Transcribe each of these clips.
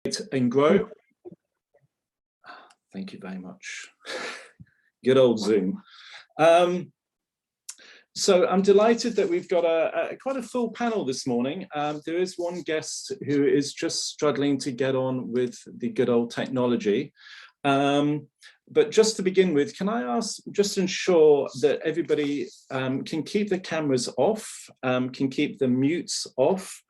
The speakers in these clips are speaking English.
and grow. Thank you very much. Good old Zoom. So I'm delighted that we've got quite a full panel this morning. There is one guest who is just struggling to get on with the good old technology. But just to begin with, can I ask, just ensure that everybody can keep the cameras off, can keep the mutes off.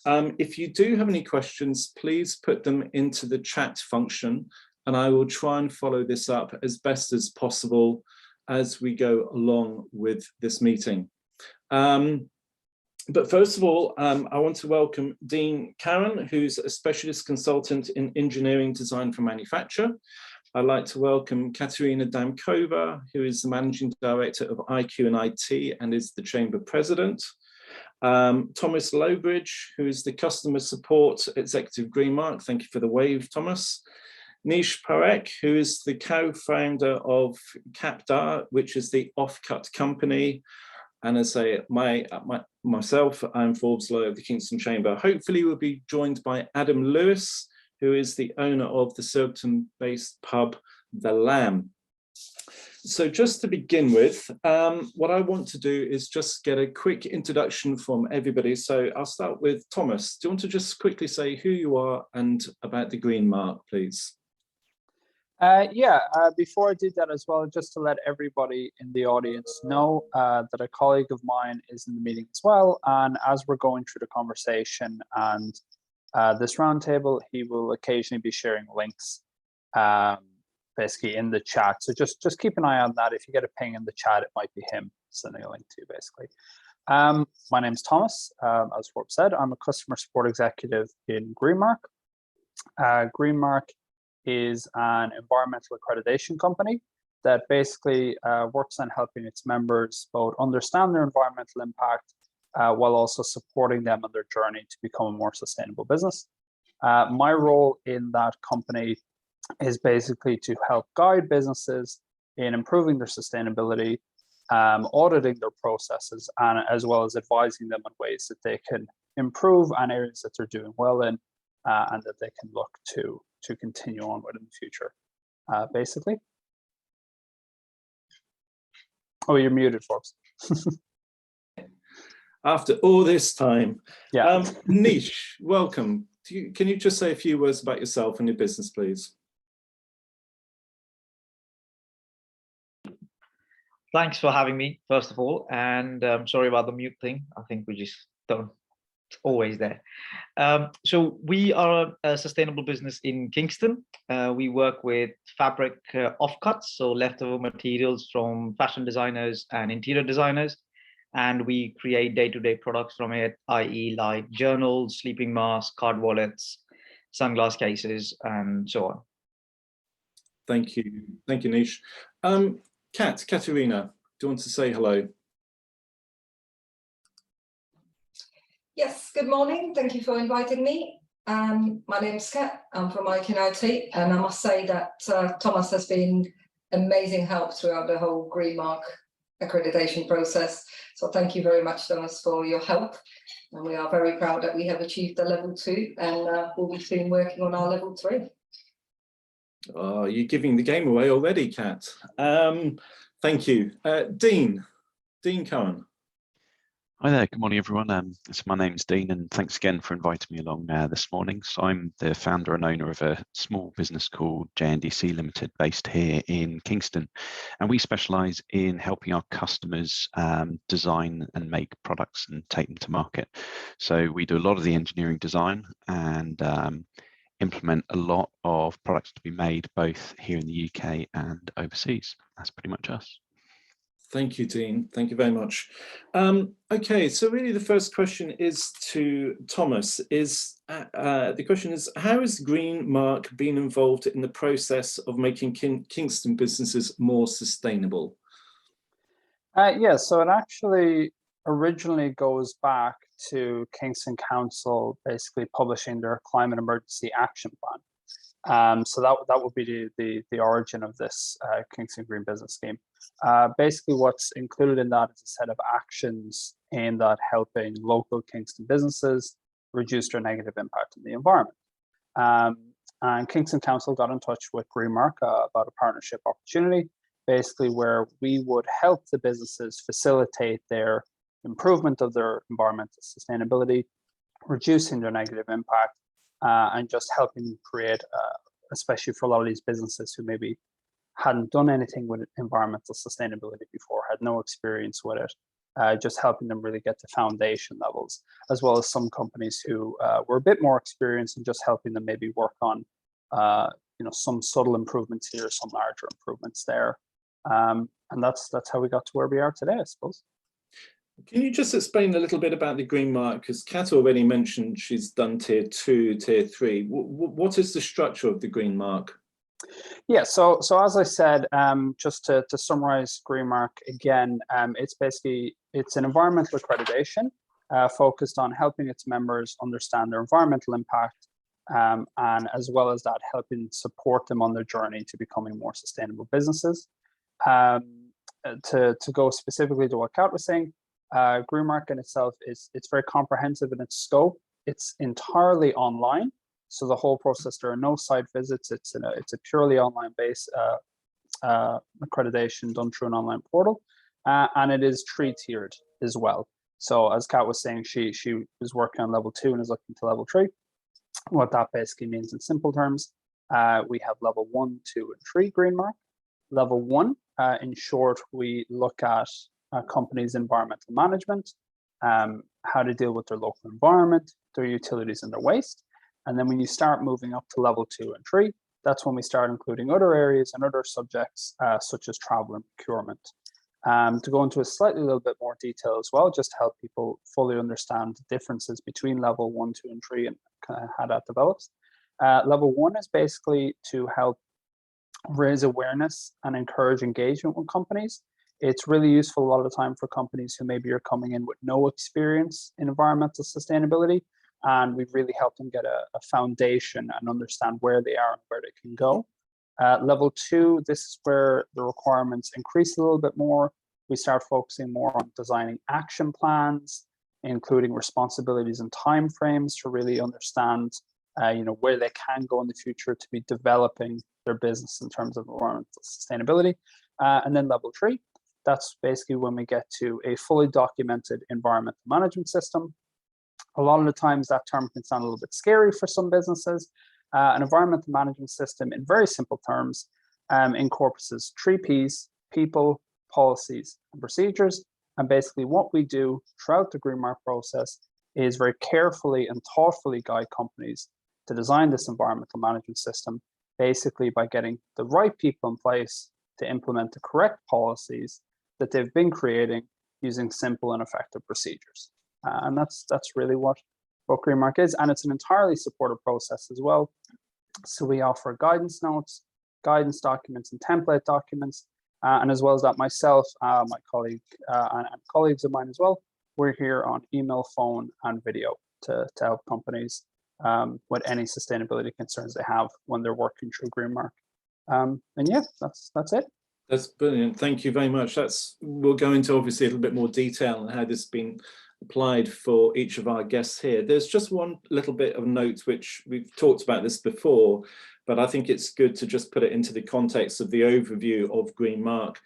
If you do have any questions, please put them into the chat function, and I will try and follow this up as best as possible as we go along with this meeting. But first of all, I want to welcome Dean Karen, who's a specialist consultant in engineering design for manufacture. I'd like to welcome Katerina Damkova, who is the Managing Director of IQ and IT and is the Chamber President. Thomas Lowbridge, who is the Customer Support Executive Greenmark. Thank you for the wave, Thomas. Nish Parekh, who is the co-founder of Capdar, which is the offcut company. And as I say, myself, I'm Forbes Lowe of the Kingston Chamber. Hopefully we'll be joined by Adam Lewis, who is the owner of the Surbiton-based pub, The Lamb. So just to begin with, what I want to do is just get a quick introduction from everybody. So I'll start with Thomas. Do you want to just quickly say who you are and about the Green Mark, please? Before I did that as well, just to let everybody in the audience know that a colleague of mine is in the meeting as well. And as we're going through the conversation and this roundtable, he will occasionally be sharing links basically in the chat. So just keep an eye on that. If you get a ping in the chat, it might be him sending a link to you, basically. My name's Thomas. As Forbes said, I'm a customer support executive in Greenmark. Greenmark is an environmental accreditation company that basically works on helping its members both understand their environmental impact while also supporting them on their journey to become a more sustainable business. My role in that company is basically to help guide businesses in improving their sustainability, auditing their processes, and as well as advising them on ways that they can improve and areas that they're doing well in, and that they can look to continue on with in the future, basically. Oh, you're muted, Forbes. After all this time. Yeah. Nish, welcome. Can you just say a few words about yourself and your business, please? Thanks for having me, first of all, and sorry about the mute thing. I think we just don't, it's always there. So we are a sustainable business in Kingston. We work with fabric offcuts, so leftover materials from fashion designers and interior designers, and we create day-to-day products from it, i.e. like journals, sleeping masks, card wallets, sunglass cases, and so on. Thank you, Nish. Katerina, do you want to say hello? Yes, good morning. Thank you for inviting me. My name's Kat. I'm from IQ and IT, and I must say that Thomas has been amazing help throughout the whole Greenmark accreditation process. So thank you very much, Thomas, for your help. And we are very proud that we have achieved the level 2, and we'll be soon working on our level 3. Oh, you're giving the game away already, Kat. Thank you. Dean Cohen. Hi there, good morning everyone. So my name's Dean, and thanks again for inviting me along this morning. So I'm the founder and owner of a small business called JNDC Limited based here in Kingston, and we specialise in helping our customers design and make products and take them to market. So we do a lot of the engineering design and implement a lot of products to be made both here in the UK and overseas. That's pretty much us. Thank you, Dean. Thank you very much. Okay, so really the first question is to Thomas. The question is, how has Greenmark been involved in the process of making Kingston businesses more sustainable? So it actually originally goes back to Kingston Council basically publishing their climate emergency action plan. So that would be the origin of this Kingston Green Business Scheme. Basically what's included in that is a set of actions aimed at helping local Kingston businesses reduce their negative impact on the environment. And Kingston Council got in touch with Green Mark about a partnership opportunity, basically where we would help the businesses facilitate their improvement of their environmental sustainability, reducing their negative impact, and just helping create, especially for a lot of these businesses who maybe hadn't done anything with environmental sustainability before, had no experience with it, just helping them really get to foundation levels, as well as some companies who were a bit more experienced and just helping them maybe work on some subtle improvements here, some larger improvements there. And that's how we got to where we are today, I suppose. Can you just explain a little bit about the Green Mark? Because Kat already mentioned she's done tier 2, tier 3. What is the structure of the Green Mark? Yeah, so as I said, just to summarize Green Mark again, it's an environmental accreditation focused on helping its members understand their environmental impact, and as well as that, helping support them on their journey to becoming more sustainable businesses. To go specifically to what Kat was saying, Green Mark in itself it's very comprehensive in its scope. It's entirely online, so the whole process, there are no site visits. It's a purely online based accreditation done through an online portal, and it is 3-tiered as well. So as Kat was saying, she was working on level 2 and is looking to level 3. What that basically means in simple terms, we have level 1, 2, and 3 Green Mark. Level 1, in short, we look at a company's environmental management, how to deal with their local environment, their utilities and their waste. And then when you start moving up to level 2 and 3, that's when we start including other areas and other subjects, such as travel and procurement. To go into a little bit more detail as well, just to help people fully understand the differences between level 1, 2, and 3 and kind of how that develops. Level 1 is basically to help raise awareness and encourage engagement with companies. It's really useful a lot of the time for companies who maybe are coming in with no experience in environmental sustainability, and we've really helped them get a foundation and understand where they are and where they can go. Level 2, this is where the requirements increase a little bit more. We start focusing more on designing action plans, including responsibilities and timeframes to really understand where they can go in the future to be developing their business in terms of environmental sustainability. And then level 3, that's basically when we get to a fully documented environmental management system. A lot of the times that term can sound a little bit scary for some businesses. An environmental management system, in very simple terms, incorporates 3 Ps: people, policies, and procedures. And basically what we do throughout the Green Mark process is very carefully and thoughtfully guide companies to design this environmental management system, basically by getting the right people in place to implement the correct policies that they've been creating using simple and effective procedures. And that's really what Green Mark is. And it's an entirely supportive process as well. So we offer guidance notes, guidance documents, and template documents. And as well as that, myself, my colleague, and colleagues of mine as well, we're here on email, phone, and video to help companies with any sustainability concerns they have when they're working through Green Mark. And yeah, that's it. That's brilliant. Thank you very much. We'll go into obviously a little bit more detail on how this has been applied for each of our guests here. There's just one little bit of note, which we've talked about this before, but I think it's good to just put it into the context of the overview of Green Mark.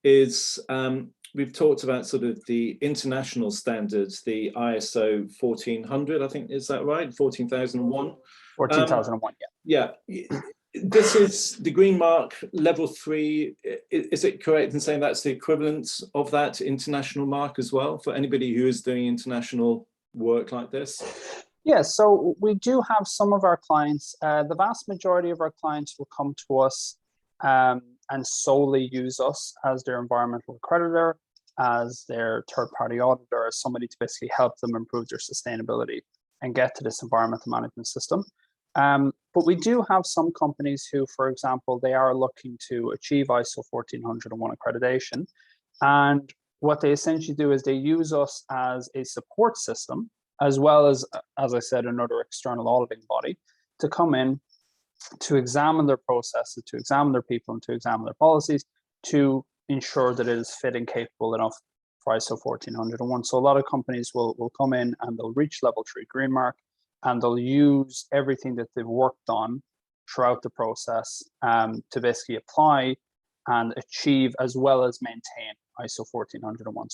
We've talked about sort of the international standards, the ISO 1400, I think, is that right? 14,001? 14,001, yeah. Yeah. This is the Green Mark level 3. Is it correct in saying that's the equivalent of that international mark as well for anybody who is doing international work like this? Yeah, so we do have some of our clients. The vast majority of our clients will come to us and solely use us as their environmental accreditor, as their third-party auditor, as somebody to basically help them improve their sustainability and get to this environmental management system. But we do have some companies who, for example, they are looking to achieve ISO 14001 accreditation. And what they essentially do is they use us as a support system, as well as I said, another external auditing body to come in to examine their processes, to examine their people, and to examine their policies to ensure that it is fit and capable enough for ISO 14001. So a lot of companies will come in and they'll reach level 3 Green Mark. and they'll use everything that they've worked on throughout the process to basically apply and achieve as well as maintain ISO 14001.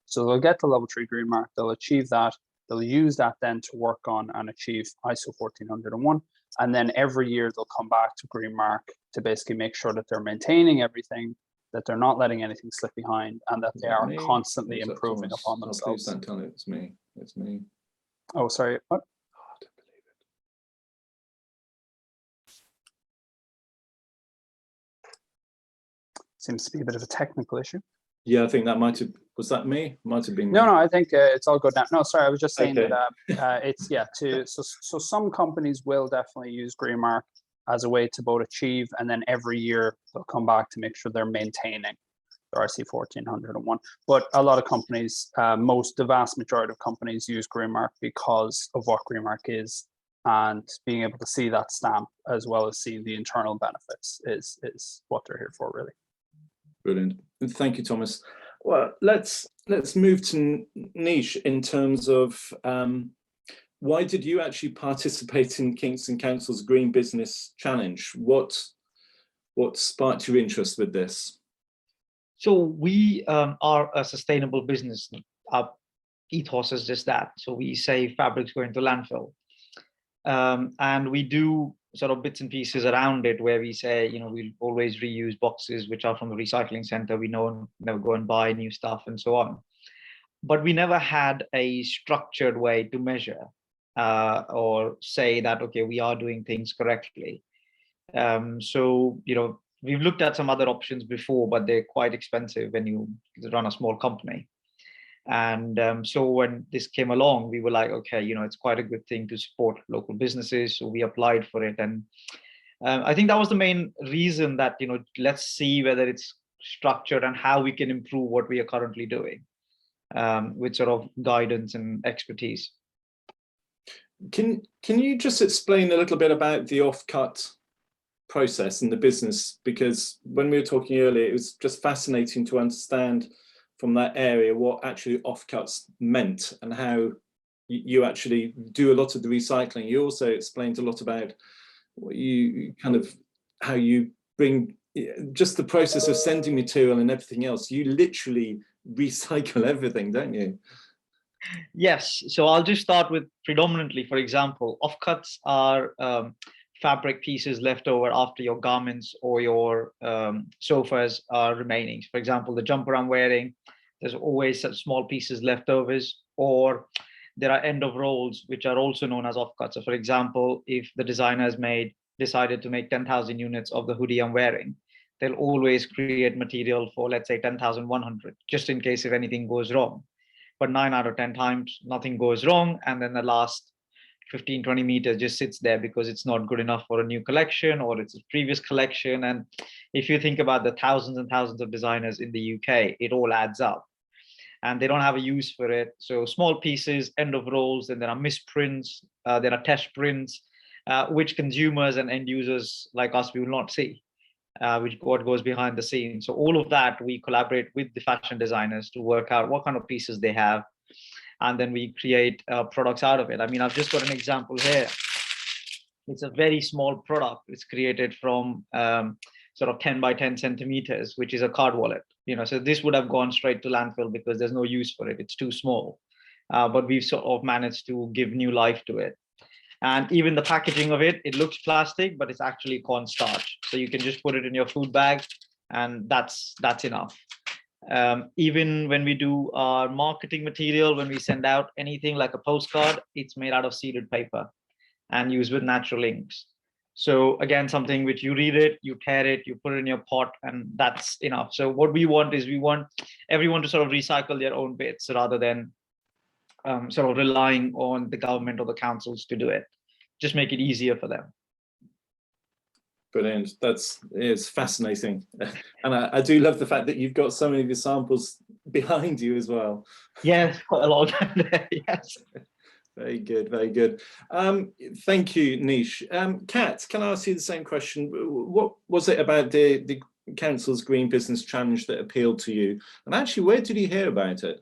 So they'll get the level 3 green mark, they'll achieve that, they'll use that then to work on and achieve ISO 14001. And then every year they'll come back to green mark to basically make sure that they're maintaining everything, that they're not letting anything slip behind, and that they are constantly improving upon themselves. Please don't tell it, it's me. It's me. Oh, sorry. What? Oh, I don't believe it. Seems to be a bit of a technical issue. Yeah, I think that might have, was that me? Might have been me. No, I think it's all good now. No, sorry, I was just saying Okay. that it's, yeah, so some companies will definitely use green mark as a way to both achieve, and then every year they'll come back to make sure they're maintaining their IC 14001. But a lot of companies, the vast majority of companies use green mark because of what green mark is, and being able to see that stamp as well as seeing the internal benefits is what they're here for, really. Brilliant. Thank you, Thomas. Well, let's move to Nish in terms of why did you actually participate in Kingston Council's Green Business Challenge? What sparked your interest with this? So we are a sustainable business. Our ethos is just that. So we say fabrics going to landfill. And we do sort of bits and pieces around it where we say, you know, we'll always reuse boxes which are from the recycling center. We never go and buy new stuff and so on. But we never had a structured way to measure or say that, okay, we are doing things correctly. So, you know, we've looked at some other options before, but they're quite expensive when you run a small company. And so when this came along, we were like, okay, you know, it's quite a good thing to support local businesses. So we applied for it. And I think that was the main reason that, you know, let's see whether it's structured and how we can improve what we are currently doing with sort of guidance and expertise. Can you just explain a little bit about the offcut process and the business? Because when we were talking earlier, it was just fascinating to understand from that area what actually offcuts meant and how you actually do a lot of the recycling. You also explained a lot about what you kind of, how you bring just the process of sending material and everything else. You literally recycle everything, don't you? Yes, so I'll just start with predominantly, for example, offcuts are fabric pieces left over after your garments or your sofas are remaining. For example, the jumper I'm wearing, there's always such small pieces leftovers, or there are end of rolls, which are also known as offcuts. So for example, if the designer has decided to make 10,000 units of the hoodie I'm wearing, they'll always create material for, let's say, 10,100, just in case if anything goes wrong. But 9 out of 10 times, nothing goes wrong. And then the last 15-20 meters just sits there because it's not good enough for a new collection or it's a previous collection. And if you think about the thousands and thousands of designers in the UK, it all adds up and they don't have a use for it. So small pieces, end of rolls, and there are misprints, there are test prints, which consumers and end users like us, we will not see, which what goes behind the scenes. So all of that, we collaborate with the fashion designers to work out what kind of pieces they have. And then we create products out of it. I mean, I've just got an example here. It's a very small product. It's created from sort of 10 by 10 centimeters, which is a card wallet. You know, so this would have gone straight to landfill because there's no use for it. It's too small. But we've sort of managed to give new life to it. And even the packaging of it, it looks plastic, but it's actually cornstarch. So you can just put it in your food bag, and that's enough. Even when we do our marketing material, when we send out anything like a postcard, it's made out of seeded paper and used with natural inks. So again, something which you read it, you tear it, you put it in your pot, and that's enough. So what we want is we want everyone to sort of recycle their own bits rather than sort of relying on the government or the councils to do it. Just make it easier for them. Brilliant. It's fascinating. And I do love the fact that you've got so many of the samples behind you as well. Yes, quite a lot there, yes. Very good, very good. Thank you, Nish. Kat, can I ask you the same question? What was it about the Council's Green Business Challenge that appealed to you? And actually, where did you hear about it?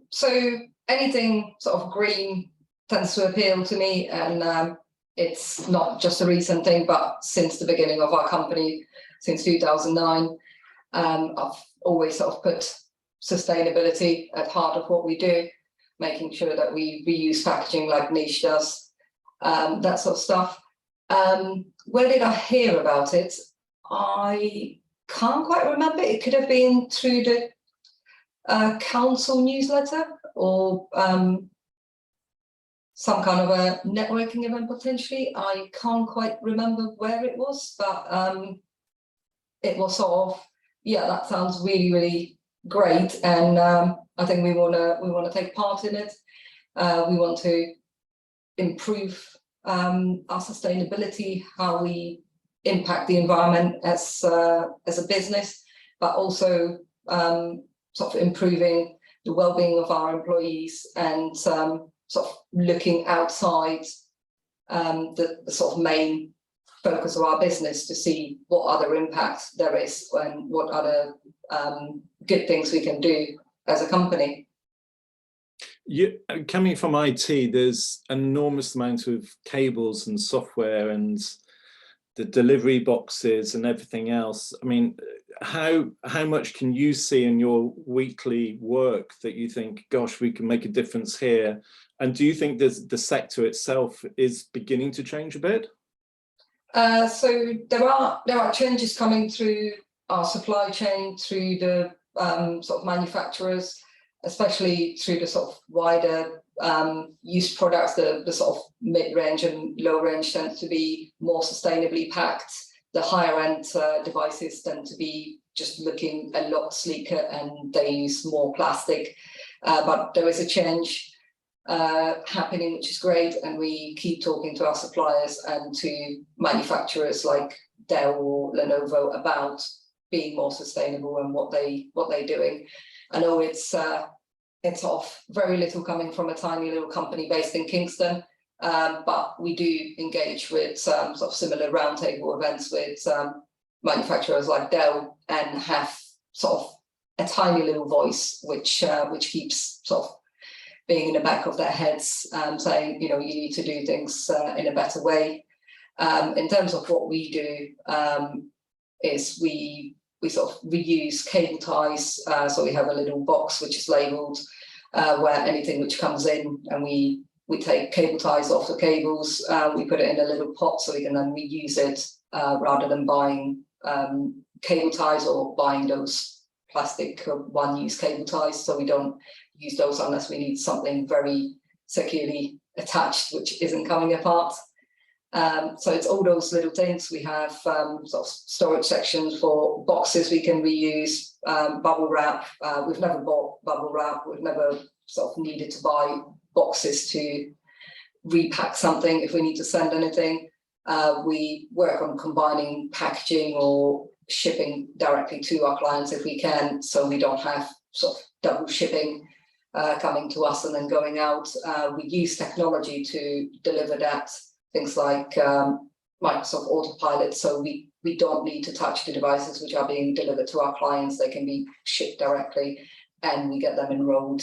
So anything sort of green tends to appeal to me, and it's not just a recent thing, but since the beginning of our company, since 2009, I've always sort of put sustainability at heart of what we do, making sure that we reuse packaging like Niche does, that sort of stuff. Where did I hear about it? I can't quite remember. It could have been through the council newsletter, or some kind of a networking event potentially. I can't quite remember where it was, but it was sort of, yeah, that sounds really, really great, and I think we want to take part in it. We want to improve our sustainability, how we impact the environment as a business, but also sort of improving the well-being of our employees, and sort of looking outside the sort of main focus of our business to see what other impacts there is and what other good things we can do as a company. Coming from IT, there's an enormous amount of cables and software and the delivery boxes and everything else. I mean, how much can you see in your weekly work that you think, gosh, we can make a difference here? And do you think the sector itself is beginning to change a bit? So there are changes coming through our supply chain, through the sort of manufacturers, especially through the sort of wider use products. The sort of mid-range and low range tend to be more sustainably packed. The higher end devices tend to be just looking a lot sleeker, and they use more plastic. But there is a change happening, which is great, and we keep talking to our suppliers and to manufacturers like Dell or Lenovo about being more sustainable and what they're doing. I know it's off very little coming from a tiny little company based in Kingston, but we do engage with some sort of similar roundtable events with manufacturers like Dell, and have sort of a tiny little voice which keeps sort of being in the back of their heads, saying, you know, you need to do things in a better way. In terms of what we do, is we sort of reuse cable ties. So we have a little box which is labelled where anything which comes in, and we take cable ties off the cables, we put it in a little pot so we can then reuse it, rather than buying cable ties or buying those plastic one-use cable ties. So we don't use those unless we need something very securely attached which isn't coming apart. So it's all those little things. We have sort of storage sections for boxes we can reuse, bubble wrap. We've never bought bubble wrap. We've never sort of needed to buy boxes to repack something if we need to send anything. We work on combining packaging or shipping directly to our clients if we can, so we don't have sort of double shipping coming to us and then going out. We use technology to deliver that. Things like Microsoft Autopilot, so we don't need to touch the devices which are being delivered to our clients. They can be shipped directly, and we get them enrolled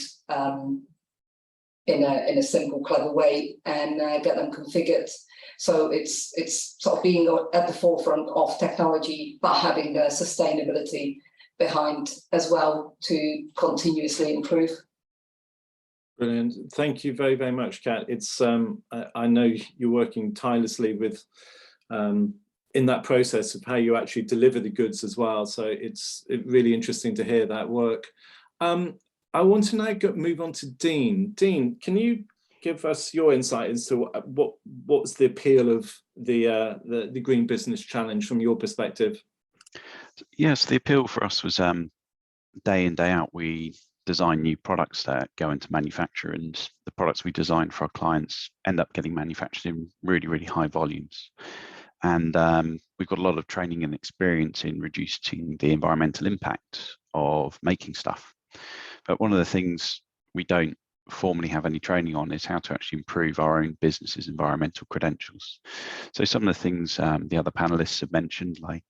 in a simple, clever way, and get them configured. So it's sort of being at the forefront of technology, but having the sustainability behind as well to continuously improve. Brilliant. Thank you very, very much, Kat. It's I know you're working tirelessly with in that process of how you actually deliver the goods as well. So it's really interesting to hear that work. I want to now move on to Dean. Dean, can you give us your insight into what's the appeal of the Green Business Challenge from your perspective? Yes, the appeal for us was day in, day out, we design new products that go into manufacture, and the products we design for our clients end up getting manufactured in really, really high volumes. And we've got a lot of training and experience in reducing the environmental impact of making stuff. But one of the things we don't formally have any training on is how to actually improve our own business's environmental credentials. So some of the things the other panelists have mentioned, like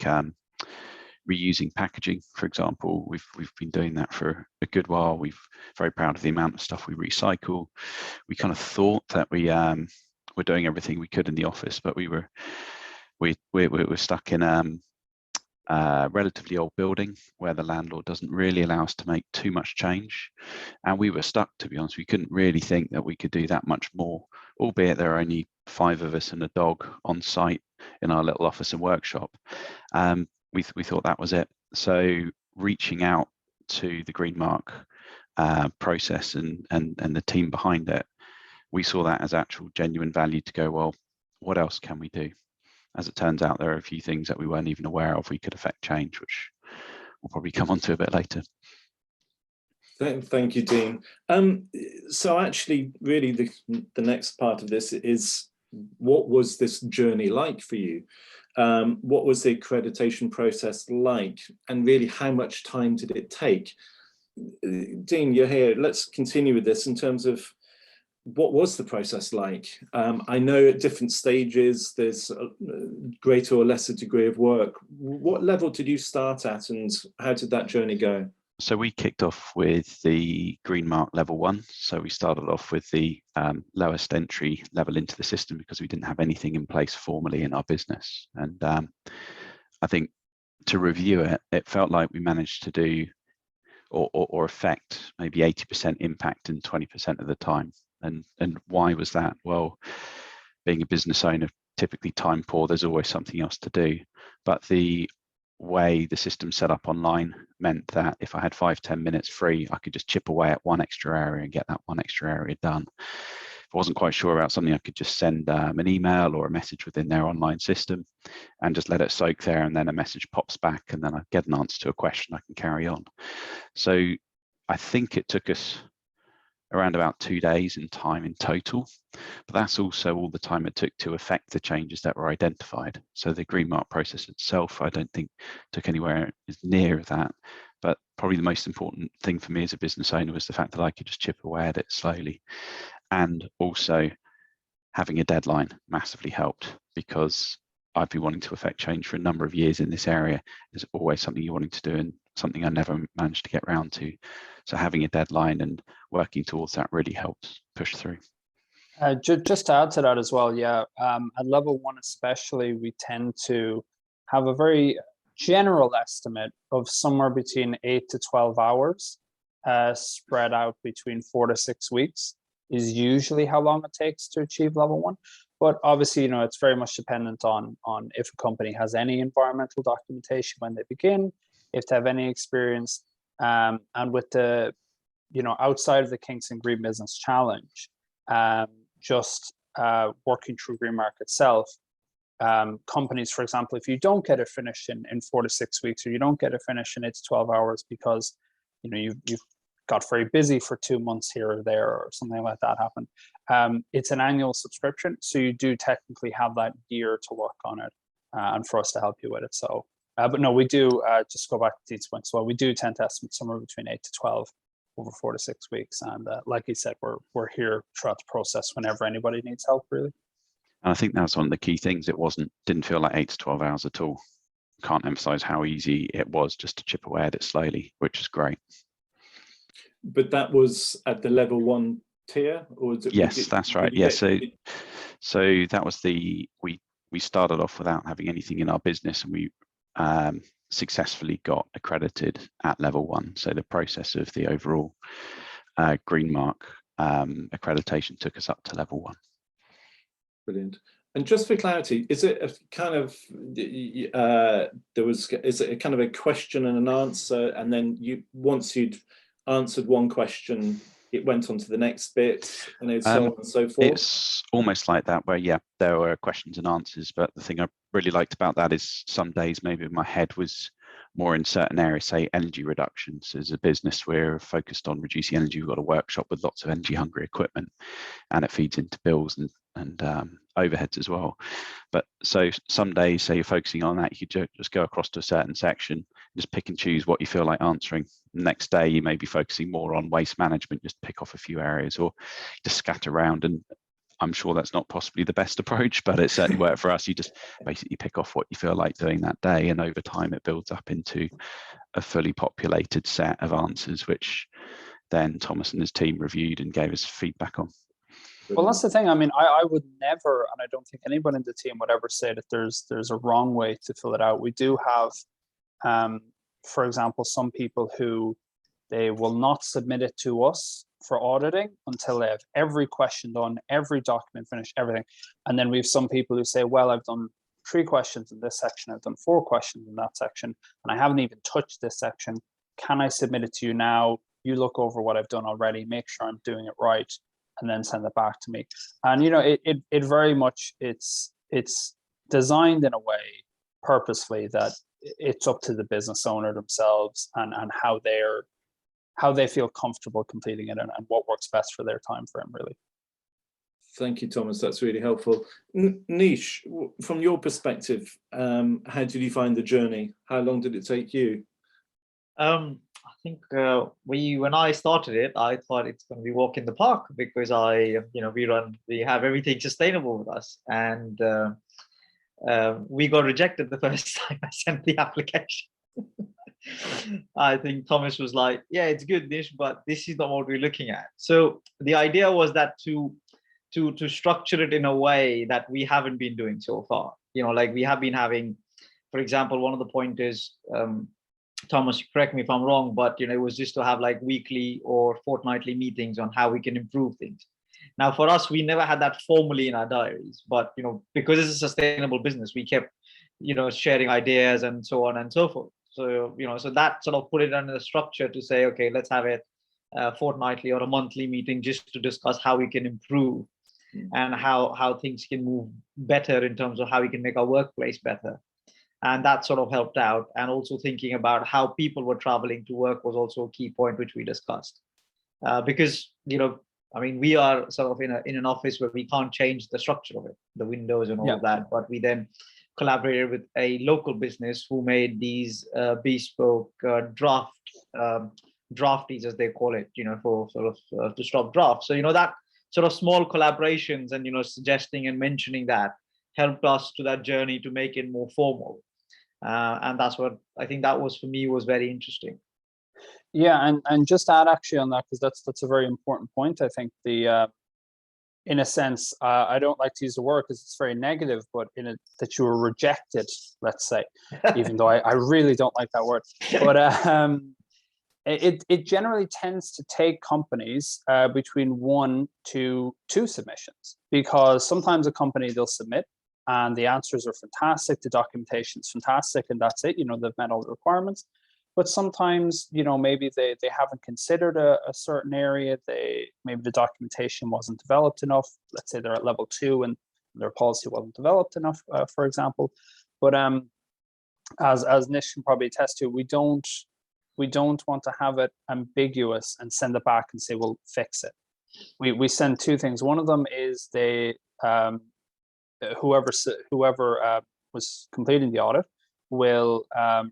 reusing packaging, for example. We've been doing that for a good while. We're very proud of the amount of stuff we recycle. We kind of thought that we were doing everything we could in the office, but we were stuck in a relatively old building where the landlord doesn't really allow us to make too much change, and we were stuck, to be honest. We couldn't really think that we could do that much more, albeit there are only 5 of us and a dog on site in our little office and workshop. We thought that was it. So reaching out to the Green Mark process and the team behind it, we saw that as actual genuine value to go, well, what else can we do? As it turns out, there are a few things that we weren't even aware of we could affect change, which we'll probably come on to a bit later. Thank you, Dean. So actually, really, the next part of this is, what was this journey like for you? What was the accreditation process like? And really, how much time did it take? Dean, you're here. Let's continue with this in terms of, what was the process like? I know at different stages there's a greater or lesser degree of work. What level did you start at, and how did that journey go? So we kicked off with the Green Mark level 1. So we started off with the lowest entry level into the system because we didn't have anything in place formally in our business. And I think, to review it, it felt like we managed to do or affect maybe 80% impact in 20% of the time. And why was that? Well, being a business owner, typically time poor, there's always something else to do. But the way the system set up online meant that if I had 5-10 minutes free, I could just chip away at one extra area and get that one extra area done. If I wasn't quite sure about something, I could just send an email or a message within their online system and just let it soak there, and then a message pops back, and then I get an answer to a question, I can carry on. So I think it took us around about 2 days in time in total, but that's also all the time it took to affect the changes that were identified. So the Green Mark process itself, I don't think took anywhere near that, but probably the most important thing for me as a business owner was the fact that I could just chip away at it slowly. And also having a deadline massively helped, because I've been wanting to affect change for a number of years in this area. There's always something you're wanting to do, and something I never managed to get around to. So having a deadline and working towards that really helps push through. Just to add to that as well, yeah, at level 1 especially, we tend to have a very general estimate of somewhere between 8 to 12 hours spread out between 4 to 6 weeks is usually how long it takes to achieve level 1. But obviously, you know, it's very much dependent on if a company has any environmental documentation when they begin, if they have any experience, and with the, you know, outside of the Kingston Green Business Challenge, just working through Green Mark itself, companies, for example, if you don't get it finished in 4 to 6 weeks, or you don't get it finished in 8 to 12 hours because, you know, you've got very busy for 2 months here or there, or something like that happened, it's an annual subscription, so you do technically have that year to work on it, and for us to help you with it. So but no, we do, just go back to Dean's point as well, we do tend to estimate somewhere between 8 to 12 over 4 to 6 weeks, and like he said, we're here throughout the process whenever anybody needs help, really. And I think that's one of the key things. It didn't feel like 8 to 12 hours at all. Can't emphasize how easy it was just to chip away at it slowly, which is great. But that was at the level 1 tier, or was it? Yes, that's right. Yeah, so that was we started off without having anything in our business, and we successfully got accredited at level 1. So the process of the overall Green Mark accreditation took us up to level 1. Brilliant. And just for clarity, is it a kind of is it a kind of a question and an answer, and then once you'd answered one question, it went on to the next bit, and so on and so forth? It's almost like that, where, yeah, there were questions and answers, but the thing I really liked about that is some days maybe my head was more in certain areas, say energy reductions. As a business, we're focused on reducing energy. We've got a workshop with lots of energy hungry equipment, and it feeds into bills and overheads as well. But so some days, say you're focusing on that, you could just go across to a certain section, just pick and choose what you feel like answering. Next day, you may be focusing more on waste management, just pick off a few areas, or just scatter around. And I'm sure that's not possibly the best approach, but it certainly worked for us. You just basically pick off what you feel like doing that day, and over time it builds up into a fully populated set of answers, which then Thomas and his team reviewed and gave us feedback on. Well, that's the thing. I mean, I would never, and I don't think anyone in the team would ever say that there's a wrong way to fill it out. We do have, for example, some people who they will not submit it to us for auditing until they have every question done, every document finished, everything. And then we have some people who say, well, I've done 3 questions in this section, I've done 4 questions in that section, and I haven't even touched this section. Can I submit it to you now? You look over what I've done already, make sure I'm doing it right, and then send it back to me. And you know, it very much, it's designed in a way purposefully that it's up to the business owner themselves and how they feel comfortable completing it and what works best for their time frame, really. Thank you, Thomas. That's really helpful. Nish, from your perspective, how did you find the journey? How long did it take you? I think when I started it, I thought it's going to be walk in the park, because we have everything sustainable with us, and we got rejected the first time I sent the application. I think Thomas was like, yeah, it's good, Nish, but this is not what we're looking at. So the idea was that to structure it in a way that we haven't been doing so far. You know, like we have been having, for example, one of the pointers, Thomas, correct me if I'm wrong, but it was just to have like weekly or fortnightly meetings on how we can improve things. Now, for us, we never had that formally in our diaries, but because it's a sustainable business, we kept sharing ideas and so on and so forth. So so that sort of put it under the structure to say, okay, let's have it fortnightly or a monthly meeting just to discuss how we can improve and how things can move better in terms of how we can make our workplace better. And that sort of helped out. And also thinking about how people were traveling to work was also a key point which we discussed. Because, I mean, we are sort of in an office where we can't change the structure of it, the windows and all of that. But we then collaborated with a local business who made these bespoke drafties, as they call it, for sort of to stop drafts. So, that sort of small collaborations and, suggesting and mentioning that helped us to that journey to make it more formal. And that's what I think that was, for me, was very interesting. Yeah, and just add actually on that, because that's a very important point. I think in a sense, I don't like to use the word because it's very negative, but that you were rejected, let's say, even though I really don't like that word. But it generally tends to take companies between 1 to 2 submissions, because sometimes a company, they'll submit and the answers are fantastic, the documentation is fantastic, and that's it, they've met all the requirements. But sometimes, maybe they haven't considered a certain area. Maybe the documentation wasn't developed enough. Let's say they're at level 2 and their policy wasn't developed enough, for example. But as Nish can probably attest to, we don't want to have it ambiguous and send it back and say, well, fix it. We send 2 things. One of them is whoever was completing the audit will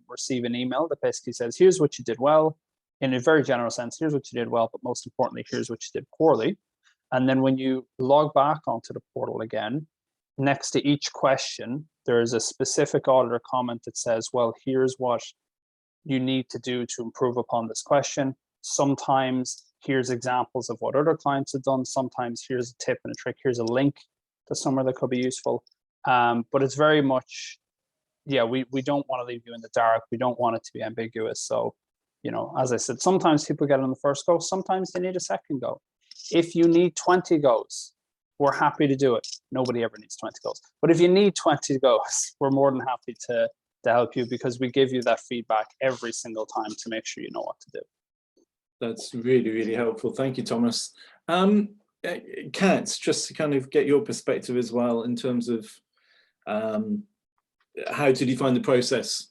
receive an email that basically says, here's what you did well, in a very general sense, here's what you did well, but most importantly, here's what you did poorly. And then when you log back onto the portal again, next to each question, there is a specific auditor comment that says, well, here's what you need to do to improve upon this question. Sometimes here's examples of what other clients have done. Sometimes here's a tip and a trick. Here's a link to somewhere that could be useful. But it's very much, we don't want to leave you in the dark. We don't want it to be ambiguous. So, as I said, sometimes people get on the first go. Sometimes they need a second go. If you need 20 goes, we're happy to do it. Nobody ever needs 20 goes. But if you need 20 goes, we're more than happy to help you, because we give you that feedback every single time to make sure you know what to do. That's really, really helpful. Thank you, Thomas. Kat, just to kind of get your perspective as well in terms of how did you find the process?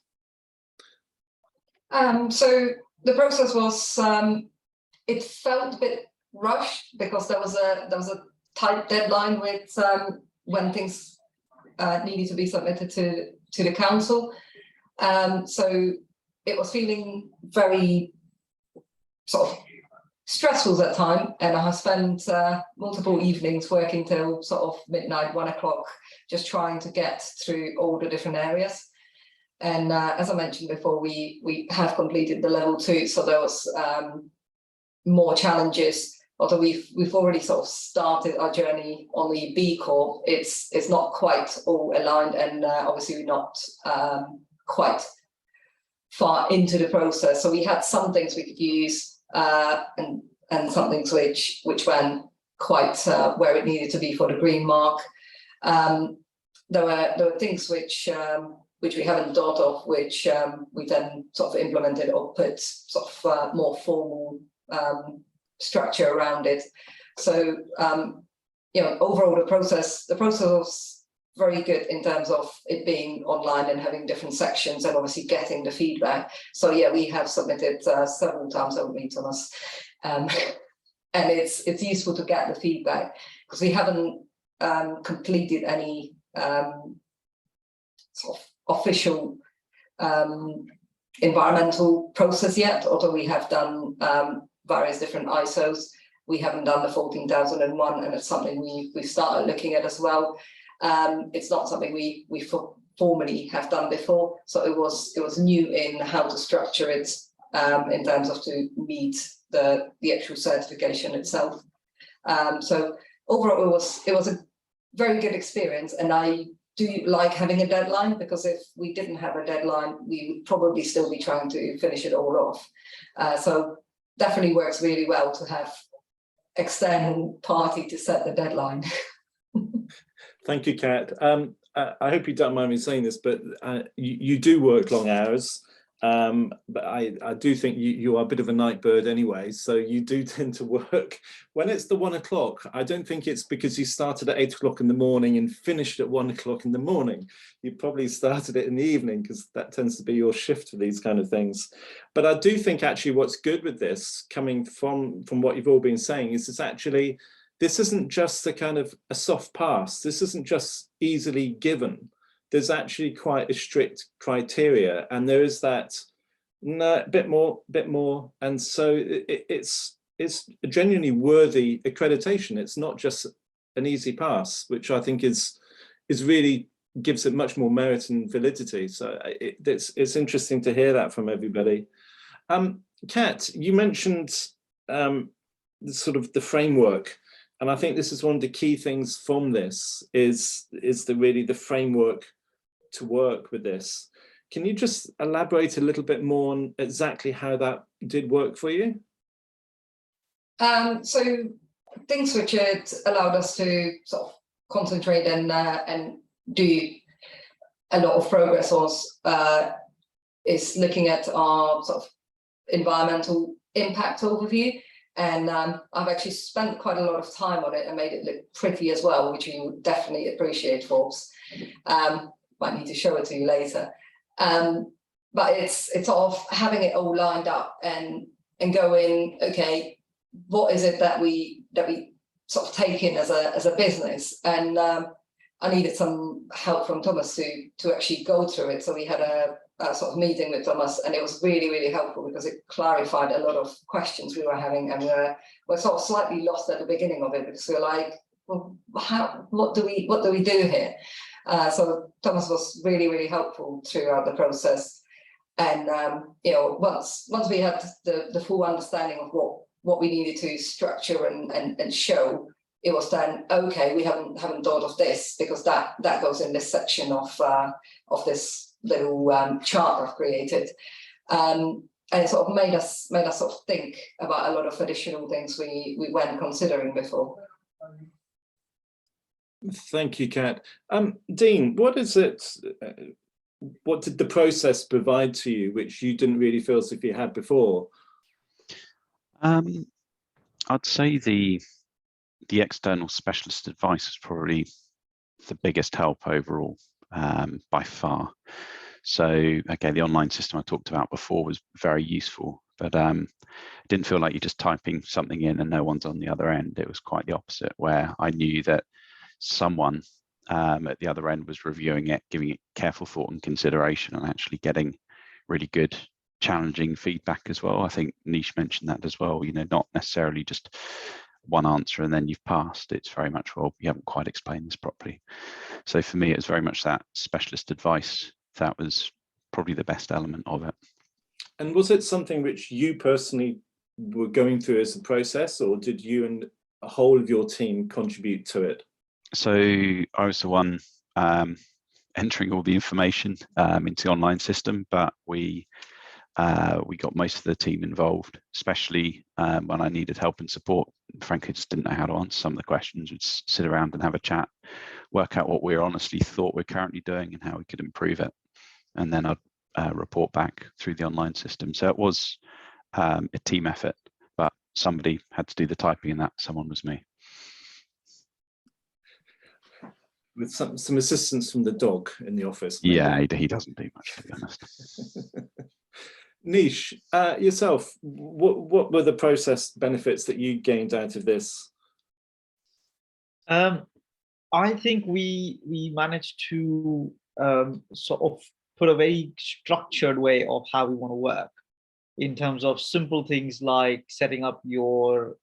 So the process was, it felt a bit rushed because there was a tight deadline with when things needed to be submitted to the council. So it was feeling very sort of stressful at time, and I spent multiple evenings working till sort of midnight, 1 o'clock, just trying to get through all the different areas. And as I mentioned before, we have completed the level 2, so there was more challenges. Although we've already sort of started our journey on the B Corp, it's not quite all aligned, and obviously we're not quite far into the process. So we had some things we could use, and some things which went quite where it needed to be for the green mark. There were things which we haven't thought of, which we then sort of implemented or put sort of more formal structure around it. So overall the process was very good in terms of it being online and having different sections and obviously getting the feedback. So yeah, we have submitted several times over me, Thomas, and it's useful to get the feedback, because we haven't completed any sort of official environmental process yet, although we have done various different ISOs. We haven't done the 14001, and it's something we started looking at as well. It's not something we formally have done before, so it was new in how to structure it in terms of to meet the actual certification itself. So overall, it was a very good experience, and I do like having a deadline, because if we didn't have a deadline, we would probably still be trying to finish it all off. So definitely works really well to have external party to set the deadline. Thank you, Kat. I hope you don't mind me saying this, but you do work long hours. But I do think you are a bit of a night bird anyway, so you do tend to work when it's the 1 o'clock. I don't think it's because you started at 8 o'clock in the morning and finished at 1 o'clock in the morning. You probably started it in the evening, because that tends to be your shift for these kind of things. But I do think actually what's good with this, coming from what you've all been saying, is it's actually, this isn't just a kind of a soft pass. This isn't just easily given. There's actually quite a strict criteria, and there is that bit more, and so it's a genuinely worthy accreditation. It's not just an easy pass, which I think is really gives it much more merit and validity. So it's interesting to hear that from everybody. Kat, you mentioned sort of the framework, and I think this is one of the key things from this is really the framework to work with this. Can you just elaborate a little bit more on exactly how that did work for you? So things which had allowed us to sort of concentrate and do a lot of progress was is looking at our sort of environmental impact overview. And I've actually spent quite a lot of time on it and made it look pretty as well, which you would definitely appreciate, Forbes. Might need to show it to you later. But it's sort of having it all lined up and going, okay, what is it that we sort of take in as a business? And I needed some help from Thomas to actually go through it. So we had a sort of meeting with Thomas, and it was really, really helpful, because it clarified a lot of questions we were having, and we're sort of slightly lost at the beginning of it, because we were like, well, what do we do here? So Thomas was really, really helpful throughout the process. And once we had the full understanding of what we needed to structure and show, it was then, okay, we haven't thought of this, because that goes in this section of this little chart I've created. And it sort of made us sort of think about a lot of additional things we weren't considering before. Thank you, Kat. Dean, what is it? What did the process provide to you, which you didn't really feel as if you had before? I'd say the external specialist advice is probably the biggest help overall, by far. So, okay, the online system I talked about before was very useful, but it didn't feel like you're just typing something in and no one's on the other end. It was quite the opposite, where I knew that someone at the other end was reviewing it, giving it careful thought and consideration, and actually getting really good challenging feedback as well. I think Nish mentioned that as well, not necessarily just one answer and then you've passed. It's very much, well, you haven't quite explained this properly. So for me, it's very much that specialist advice that was probably the best element of it. And was it something which you personally were going through as a process, or did you and a whole of your team contribute to it? So I was the one entering all the information into the online system, but we got most of the team involved, especially when I needed help and support. Frankly, just didn't know how to answer some of the questions. We'd sit around and have a chat, work out what we honestly thought we're currently doing and how we could improve it. And then I'd report back through the online system. So it was a team effort, but somebody had to do the typing, and that someone was me. With some assistance from the dog in the office. Maybe. Yeah, he doesn't do much, to be honest. Nish, yourself, what were the process benefits that you gained out of this? I think we managed to sort of put a very structured way of how we want to work in terms of simple things like setting up your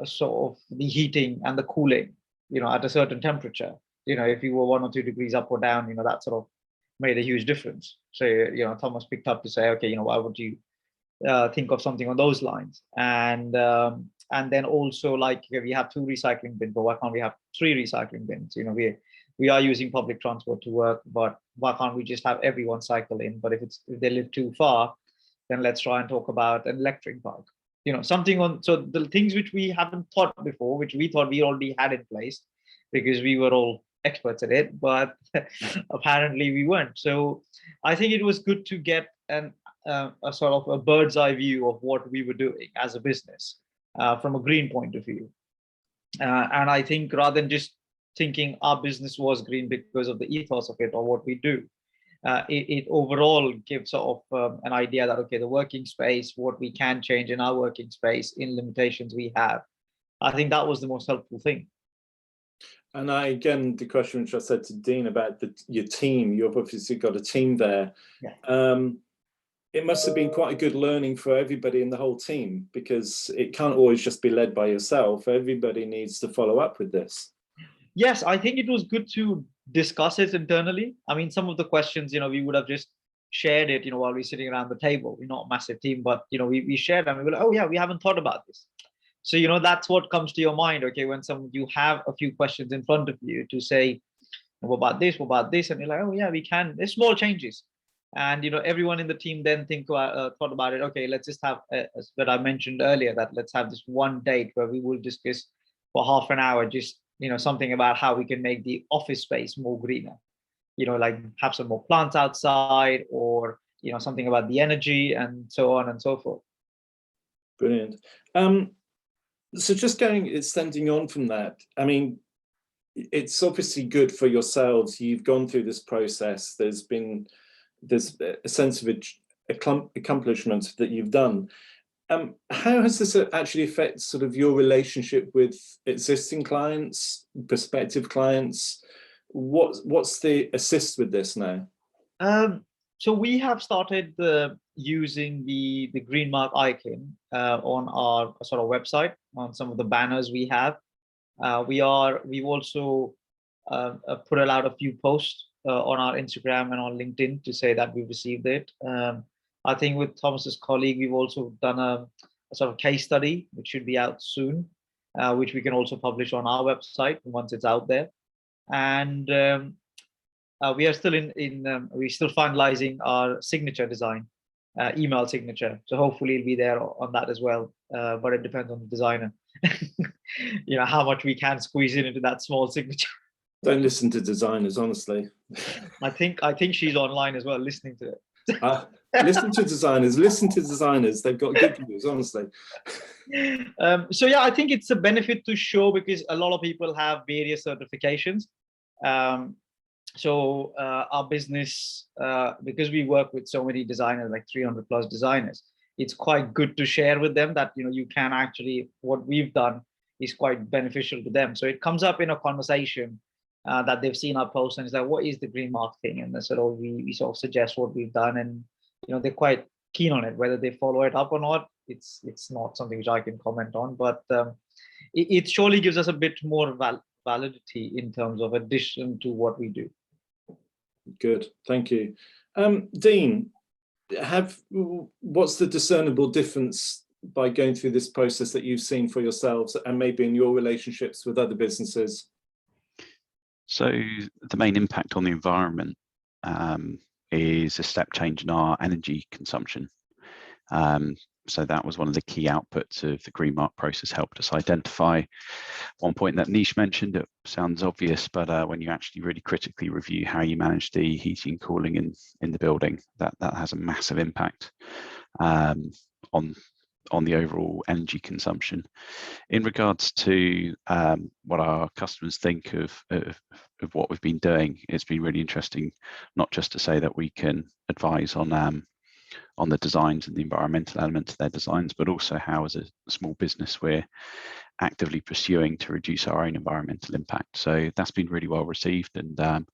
sort of the heating and the cooling, at a certain temperature. If you were 1 or 2 degrees up or down, that sort of made a huge difference. So, Thomas picked up to say, okay, why would you think of something on those lines? And then also, like, we have 2 recycling bins, but why can't we have 3 recycling bins? We are using public transport to work, but why can't we just have everyone cycle in? But if they live too far, then let's try and talk about an electric bike. Something on, so the things which we haven't thought before, which we thought we already had in place because we were all experts at it, but apparently we weren't. So I think it was good to get a sort of a bird's eye view of what we were doing as a business from a green point of view. And I think rather than just thinking our business was green because of the ethos of it or what we do, it overall gives sort of an idea that, okay, the working space, what we can change in our working space in limitations we have. I think that was the most helpful thing. And again, the question which I said to Dean about your team, you've obviously got a team there. Yeah. It must have been quite a good learning for everybody in the whole team, because it can't always just be led by yourself. Everybody needs to follow up with this. Yes, I think it was good to discuss it internally. I mean, some of the questions, we would have just shared it, while we're sitting around the table. We're not a massive team, but, we shared and we were like, oh yeah, we haven't thought about this. So, that's what comes to your mind, okay, when you have a few questions in front of you to say, what about this, and you're like, oh yeah, we can, there's small changes. And, everyone in the team then thought about it, okay, let's just have, as what I mentioned earlier, that let's have this one date where we will discuss for half an hour, just, something about how we can make the office space more greener, like have some more plants outside, or, something about the energy and so on and so forth. Brilliant. So just extending on from that, I mean, it's obviously good for yourselves. You've gone through this process. There's a sense of accomplishment that you've done. How has this actually affected sort of your relationship with existing clients, prospective clients? What's the assist with this now? So we have started using the green mark icon on our sort of website, on some of the banners we have. We've also put out a few posts on our Instagram and on LinkedIn to say that we've received it. I think with Thomas's colleague, we've also done a sort of case study, which should be out soon, which we can also publish on our website once it's out there. And we are still we're still finalizing our signature design, email signature. So hopefully it'll be there on that as well. But it depends on the designer, how much we can squeeze into that small signature. Don't listen to designers, honestly. I think she's online as well, listening to it. Listen to designers. They've got good news, honestly. So yeah, I think it's a benefit to show, because a lot of people have various certifications. So our business, because we work with so many designers, like 300 plus designers, it's quite good to share with them that, you can actually, what we've done is quite beneficial to them. So it comes up in a conversation that they've seen our post, and it's like, what is the green mark thing? And they said, oh, we sort of suggest what we've done, and they're quite keen on it. Whether they follow it up or not, it's not something which I can comment on, but it surely gives us a bit more validity in terms of addition to what we do. Good, thank you. Dean, what's the discernible difference by going through this process that you've seen for yourselves and maybe in your relationships with other businesses? So the main impact on the environment is a step change in our energy consumption. So that was one of the key outputs of the Green Mark process, helped us identify one point that Nish mentioned. It sounds obvious, but when you actually really critically review how you manage the heating and cooling in the building, that has a massive impact on the overall energy consumption. In regards to what our customers think of what we've been doing, it's been really interesting, not just to say that we can advise on the designs and the environmental elements of their designs, but also how as a small business we're actively pursuing to reduce our own environmental impact. So that's been really well received, and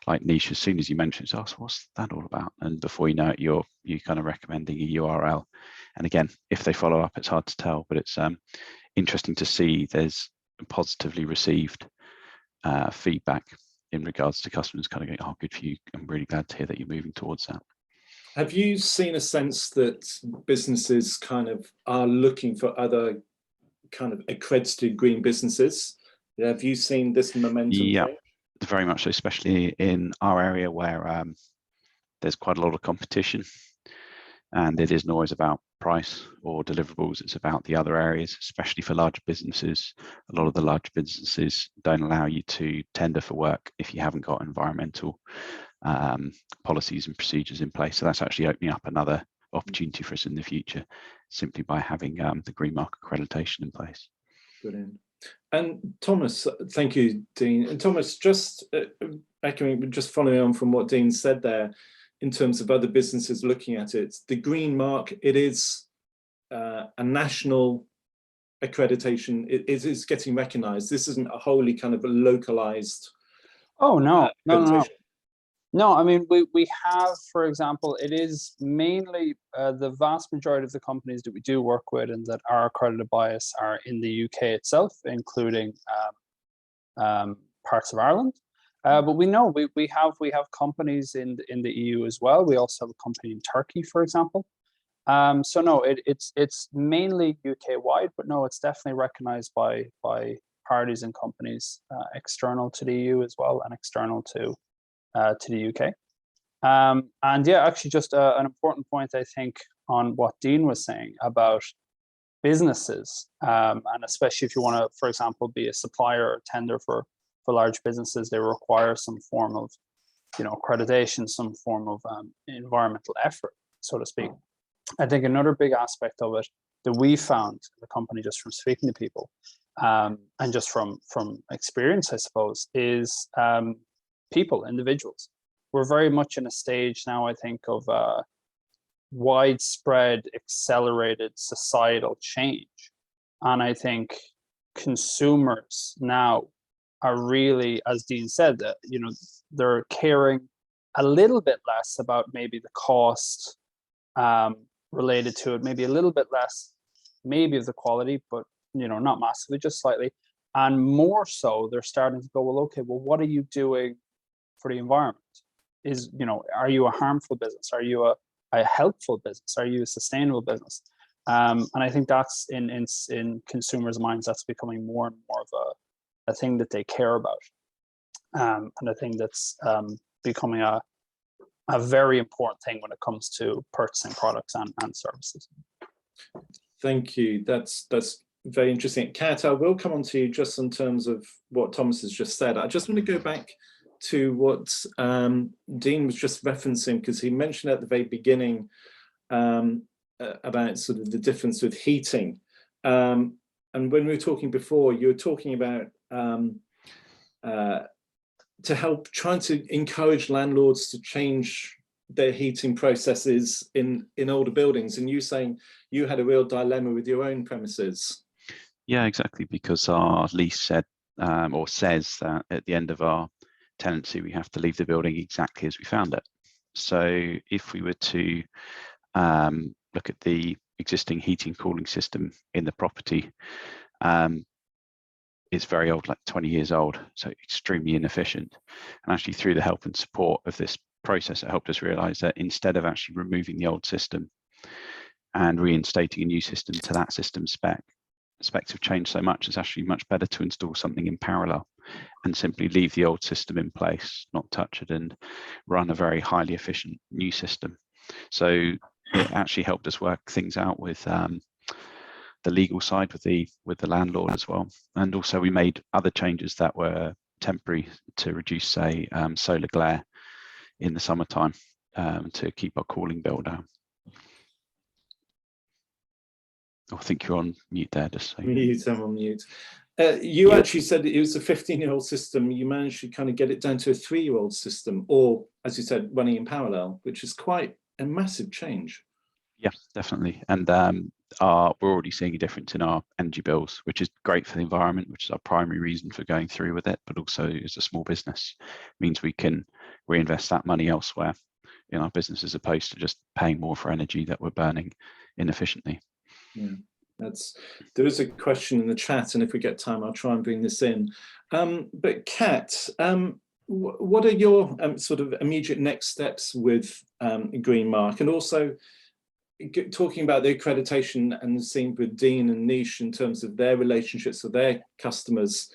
like Nish, as soon as you mentioned, so what's that all about? And before you know it, you're kind of recommending a URL. And again, if they follow up, it's hard to tell, but it's interesting to see there's positively received feedback in regards to customers kind of going, oh, good for you. I'm really glad to hear that you're moving towards that. Have you seen a sense that businesses kind of are looking for other kind of accredited green businesses? Have you seen this momentum? Yeah, very much so, especially in our area where there's quite a lot of competition, and it isn't always about price or deliverables, it's about the other areas, especially for larger businesses. A lot of the large businesses don't allow you to tender for work if you haven't got environmental policies and procedures in place. So that's actually opening up another opportunity for us in the future, simply by having the Green Mark accreditation in place. Brilliant. And Thomas, thank you, Dean. And Thomas, just echoing, just following on from what Dean said there, in terms of other businesses looking at it, the Green Mark, it is a national accreditation. It is getting recognised. This isn't a wholly kind of a localised. Oh no, no. No, I mean, we have, for example, it is mainly the vast majority of the companies that we do work with and that are accredited by us are in the UK itself, including parts of Ireland. But we know we have companies in the EU as well. We also have a company in Turkey, for example. So no, it's mainly UK wide, but no, it's definitely recognised by parties and companies external to the EU as well and external to the UK. And yeah, actually just an important point, I think, on what Dean was saying about businesses, and especially if you want to, for example, be a supplier or tender for large businesses, they require some form of, accreditation, some form of environmental effort, so to speak. I think another big aspect of it that we found in the company, just from speaking to people, and just from experience, I suppose, is individuals. We're very much in a stage now, I think, of widespread, accelerated societal change. And I think consumers now are really, as Dean said, they're caring a little bit less about maybe the cost related to it, maybe a little bit less, maybe of the quality, but not massively, just slightly. And more so, they're starting to go, well, okay, well, what are you doing for the environment? Are you a harmful business? Are you a helpful business? Are you a sustainable business? And I think that's in consumers' minds, that's becoming more and more of a thing that they care about, and a thing that's becoming a very important thing when it comes to purchasing products and services. Thank you. That's very interesting. Kat, I will come on to you just in terms of what Thomas has just said. I just want to go back to what Dean was just referencing, because he mentioned at the very beginning about sort of the difference with heating. And when we were talking before, you were talking about to help trying to encourage landlords to change their heating processes in older buildings, and you saying you had a real dilemma with your own premises. Yeah, exactly, because our lease said or says that at the end of our tenancy we have to leave the building exactly as we found it. So if we were to look at the existing heating cooling system in the property, it's very old, like 20 years old, so extremely inefficient. And actually through the help and support of this process, it helped us realize that instead of actually removing the old system and reinstating a new system to that system specs have changed so much, it's actually much better to install something in parallel and simply leave the old system in place, not touch it, and run a very highly efficient new system. So it actually helped us work things out with the legal side with the landlord as well. And also we made other changes that were temporary to reduce, say, solar glare in the summertime to keep our cooling bill down. I think you're on mute there, just so. Mute, I'm on mute. You actually said it was a 15-year-old system. You managed to kind of get it down to a 3-year-old system, or as you said, running in parallel, which is quite a massive change. Yeah, definitely. And we're already seeing a difference in our energy bills, which is great for the environment, which is our primary reason for going through with it, but also as a small business, means we can reinvest that money elsewhere in our business as opposed to just paying more for energy that we're burning inefficiently. Yeah, there is a question in the chat, and if we get time, I'll try and bring this in. But Kat, what are your sort of immediate next steps with Green Mark, and also talking about the accreditation and seeing with Dean and Nish in terms of their relationships with their customers?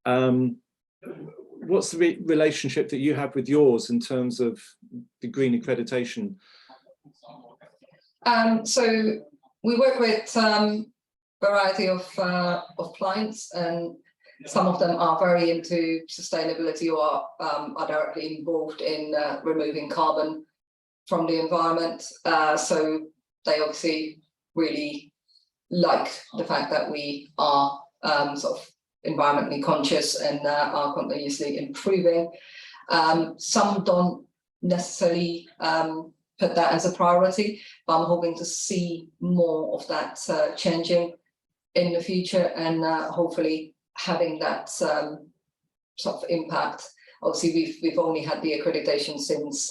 What's the relationship that you have with yours in terms of the Green Accreditation? So we work with a variety of clients, and some of them are very into sustainability or are directly involved in removing carbon from the environment. So they obviously really like the fact that we are sort of environmentally conscious and are continuously improving. Some don't necessarily put that as a priority, but I'm hoping to see more of that changing in the future, and hopefully having that sort of impact. Obviously, we've only had the accreditation since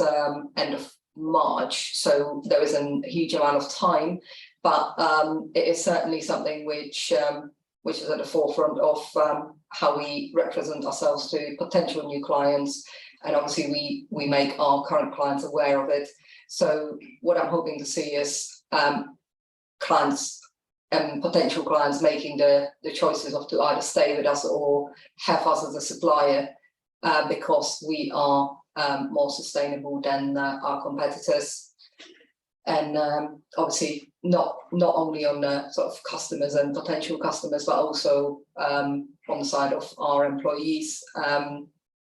end of March, so there isn't a huge amount of time, but it is certainly something which is at the forefront of how we represent ourselves to potential new clients, and obviously we make our current clients aware of it. So what I'm hoping to see is clients and potential clients making the choices of to either stay with us or have us as a supplier, because we are more sustainable than our competitors. And obviously not only on the sort of customers and potential customers, but also on the side of our employees,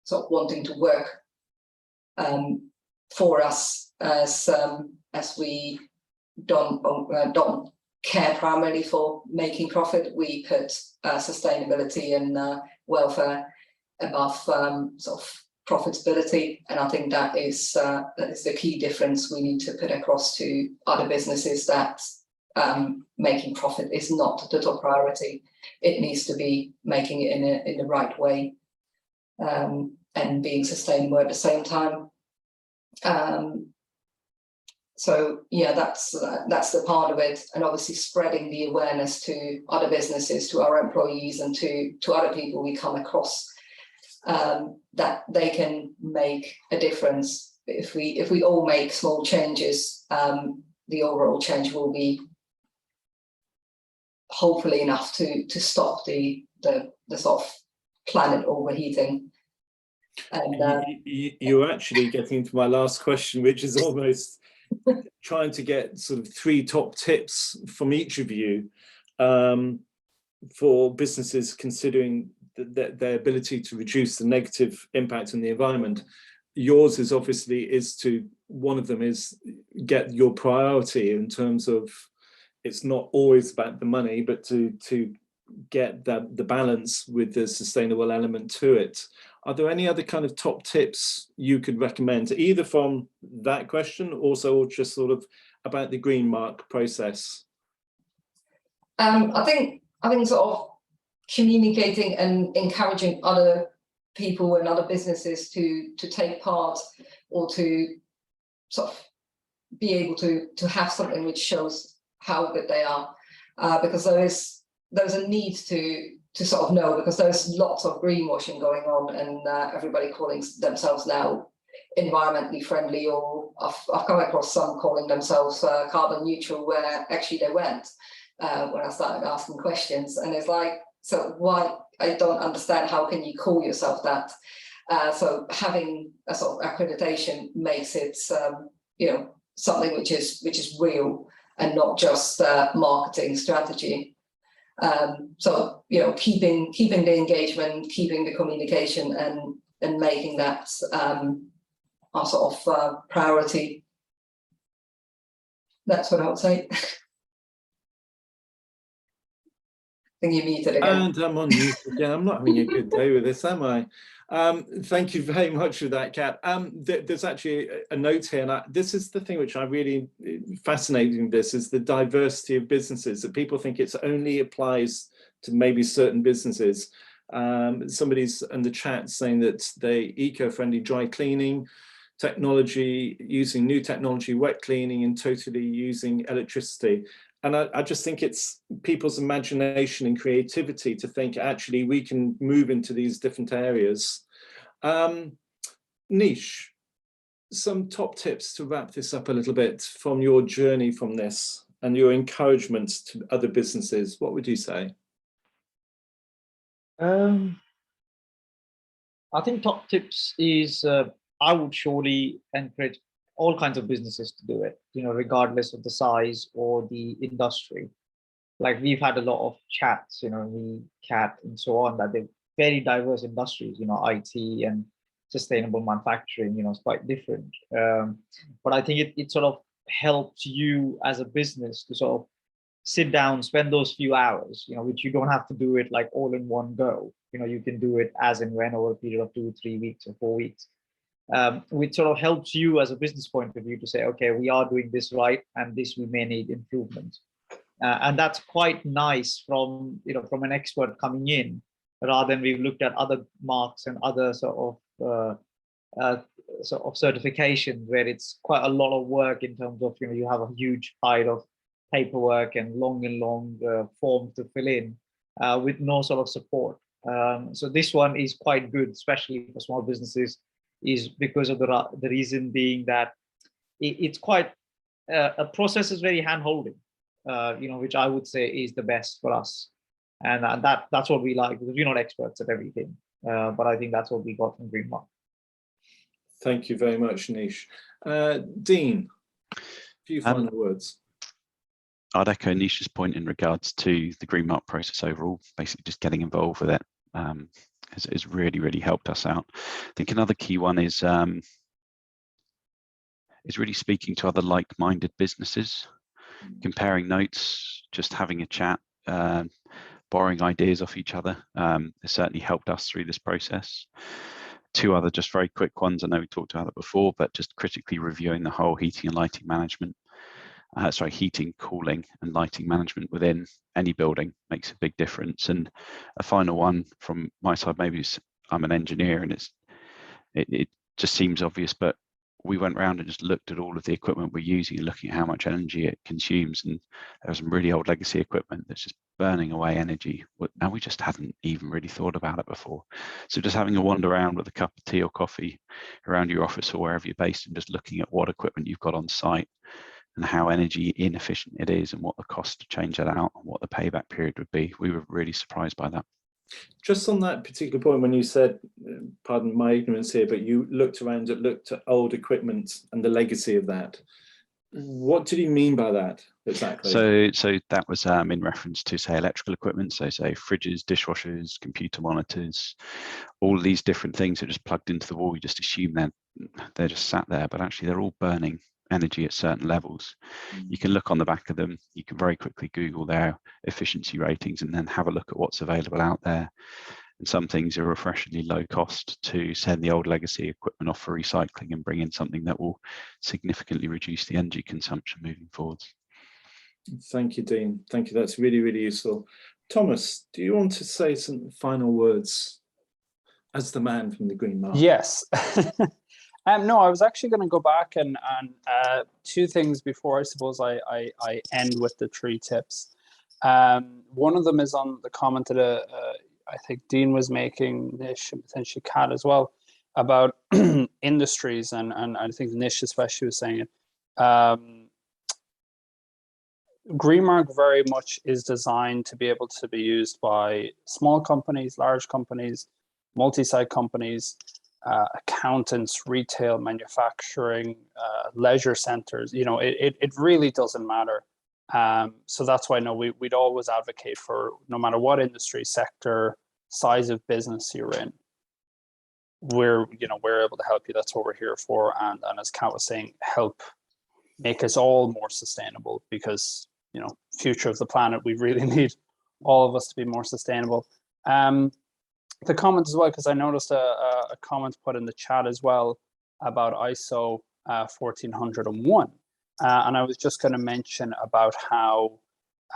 sort of wanting to work for us, as we don't care primarily for making profit. We put sustainability and welfare above sort of profitability, and I think that is the key difference we need to put across to other businesses, that making profit is not the top priority. It needs to be making it in the right way, and being sustainable at the same time. So yeah, that's the part of it, and obviously spreading the awareness to other businesses, to our employees, and to other people we come across, that they can make a difference. If we all make small changes, the overall change will be hopefully enough to stop the sort of planet overheating. And you're actually getting into my last question, which is almost trying to get sort of 3 top tips from each of you for businesses considering their ability to reduce the negative impact on the environment. Yours is obviously one of them is get your priority in terms of, it's not always about the money, but to get the balance with the sustainable element to it. Are there any other kind of top tips you could recommend, either from that question, also, or just sort of about the Green Mark process? I think sort of communicating and encouraging other people and other businesses to take part, or to sort of be able to have something which shows how good they are, because there's a need to sort of know, because there's lots of greenwashing going on, and everybody calling themselves now environmentally friendly, or I've come across some calling themselves carbon neutral, where actually they weren't when I started asking questions. And it's like, so why? I don't understand, how can you call yourself that? So having a sort of accreditation makes it you know, something which is real and not just marketing strategy. So, you know, keeping the engagement, keeping the communication, and making that our sort of priority. That's what I would say. I think you muted again. And I'm on mute again. I'm not having a good day with this, am I? Thank you very much for that, Kat. There's actually a note here, and this is the thing which I really fascinating. This is the diversity of businesses, that people think it's only applies to maybe certain businesses. Somebody's in the chat saying that they eco-friendly dry cleaning, technology, using new technology, wet cleaning, and totally using electricity. And I just think it's people's imagination and creativity to think, actually, we can move into these different areas. Nish, some top tips to wrap this up a little bit from your journey from this and your encouragement to other businesses. What would you say? I think top tips is I would surely encourage all kinds of businesses to do it, you know, regardless of the size or the industry. Like, we've had a lot of chats, you know, we Cat and so on, that they're very diverse industries, you know, IT and sustainable manufacturing, you know, it's quite different. But I think it sort of helps you as a business to sort of sit down, spend those few hours, you know, which you don't have to do it like all in one go. You know, you can do it as and when over a period of 2, 3 weeks or 4 weeks. Which sort of helps you as a business point of view to say, okay, we are doing this right, and this we may need improvement. And that's quite nice from, you know, from an expert coming in, rather than we've looked at other marks and other sort of certifications, where it's quite a lot of work in terms of, you know, you have a huge pile of paperwork and long forms to fill in with no sort of support. So this one is quite good, especially for small businesses, is because of the reason being that it's quite a process is very hand-holding, you know, which I would say is the best for us, and that's what we like, because we're not experts at everything, but I think that's what we got from Green Mark. Thank you very much, Nish. Dean, a few final words. I'd echo Nish's point in regards to the Green Mark process overall. Basically, just getting involved with it has really helped us out. I think another key one is really speaking to other like-minded businesses, comparing notes, just having a chat, borrowing ideas off each other. Has certainly helped us through this process. 2 other just very quick ones. I know we talked about it before, but just critically reviewing the whole heating and lighting management. Heating, cooling and lighting management within any building makes a big difference. And a final one from my side, maybe I'm an engineer and it just seems obvious, but we went around and just looked at all of the equipment we're using and looking at how much energy it consumes. And there was some really old legacy equipment that's just burning away energy. Now, we just hadn't even really thought about it before. So just having a wander around with a cup of tea or coffee around your office or wherever you're based, and just looking at what equipment you've got on site and how energy inefficient it is, and what the cost to change that out and what the payback period would be. We were really surprised by that. Just on that particular point, when you said, pardon my ignorance here, but you looked at old equipment and the legacy of that. What did you mean by that exactly? So that was in reference to, say, electrical equipment. So say fridges, dishwashers, computer monitors, all of these different things are just plugged into the wall. You just assume they're just sat there, but actually they're all burning energy at certain levels. You can look on the back of them. You can very quickly Google their efficiency ratings and then have a look at what's available out there. And some things are refreshingly low cost to send the old legacy equipment off for recycling and bring in something that will significantly reduce the energy consumption moving forwards. Thank you, Dean. Thank you. That's really useful. Thomas, do you want to say some final words as the man from the Green Mark? Yes. No, I was actually going to go back and two things before I suppose I end with the 3 tips. One of them is on the comment that I think Dean was making, Nish, and potentially Kat as well, about industries, and I think Nish especially was saying it. Greenmark very much is designed to be able to be used by small companies, large companies, multi-site companies, accountants, retail, manufacturing, leisure centers. You know, it really doesn't matter. So that's why we'd always advocate for, no matter what industry, sector, size of business you're in, we're able to help you. That's what we're here for. And as Kat was saying, help make us all more sustainable, because future of the planet, we really need all of us to be more sustainable. The comment as well, because I noticed a comment put in the chat as well about ISO 14001, and I was just going to mention about how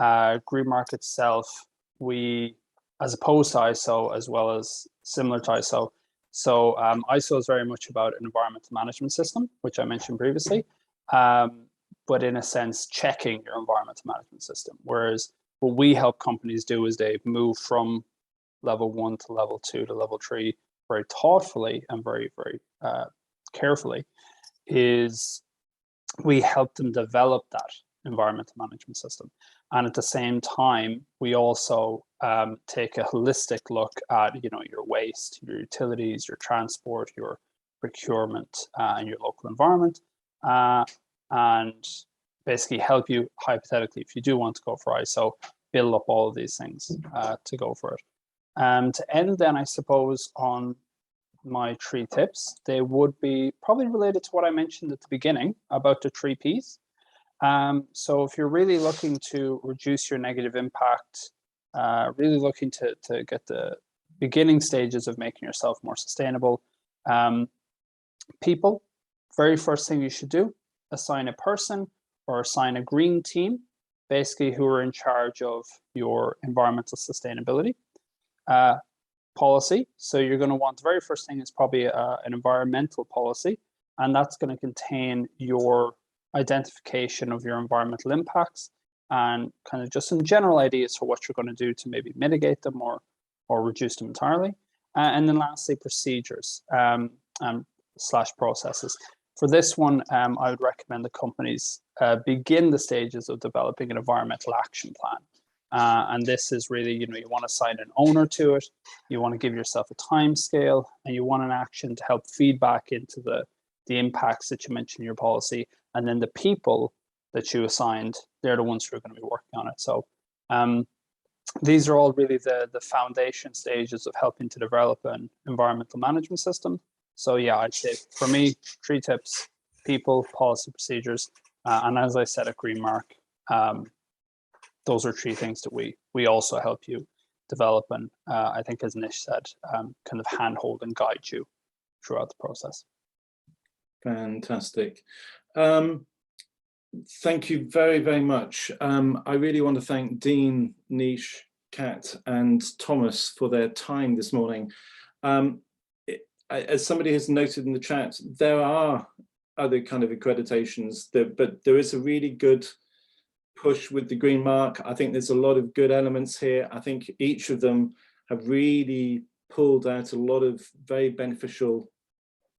Greenmark itself, we, as opposed to ISO, as well as similar to ISO, so ISO is very much about an environmental management system, which I mentioned previously, but in a sense checking your environmental management system, whereas what we help companies do is they move from level 1 to level 2 to level 3 very thoughtfully and very carefully. Is we help them develop that environmental management system, and at the same time we also take a holistic look at your waste, your utilities, your transport, your procurement, and your local environment, and basically help you, hypothetically, if you do want to go for ISO, build up all of these things to go for it. To end then, I suppose, on my 3 tips, they would be probably related to what I mentioned at the beginning about the 3 Ps. So if you're really looking to reduce your negative impact, really looking to get the beginning stages of making yourself more sustainable, people, very first thing you should do, assign a person or assign a green team, basically, who are in charge of your environmental sustainability. Policy. So you're going to want, the very first thing is probably an environmental policy, and that's going to contain your identification of your environmental impacts and kind of just some general ideas for what you're going to do to maybe mitigate them or reduce them entirely. And then lastly, procedures slash processes. For this one, I would recommend the companies begin the stages of developing an environmental action plan. And this is really, you want to assign an owner to it, you want to give yourself a time scale, and you want an action to help feedback into the impacts that you mentioned in your policy. And then the people that you assigned, they're the ones who are going to be working on it. So these are all really the foundation stages of helping to develop an environmental management system. So yeah, I'd say for me, 3 tips: people, policy, procedures. And as I said at Greenmark, those are 3 things that we also help you develop, and I think, as Nish said, kind of handhold and guide you throughout the process. Fantastic. Thank you very, very much. I really want to thank Dean, Nish, Kat, and Thomas for their time this morning. As somebody has noted in the chat, there are other kind of accreditations, but there is a really good push with the Greenmark. I think there's a lot of good elements here. I think each of them have really pulled out a lot of very beneficial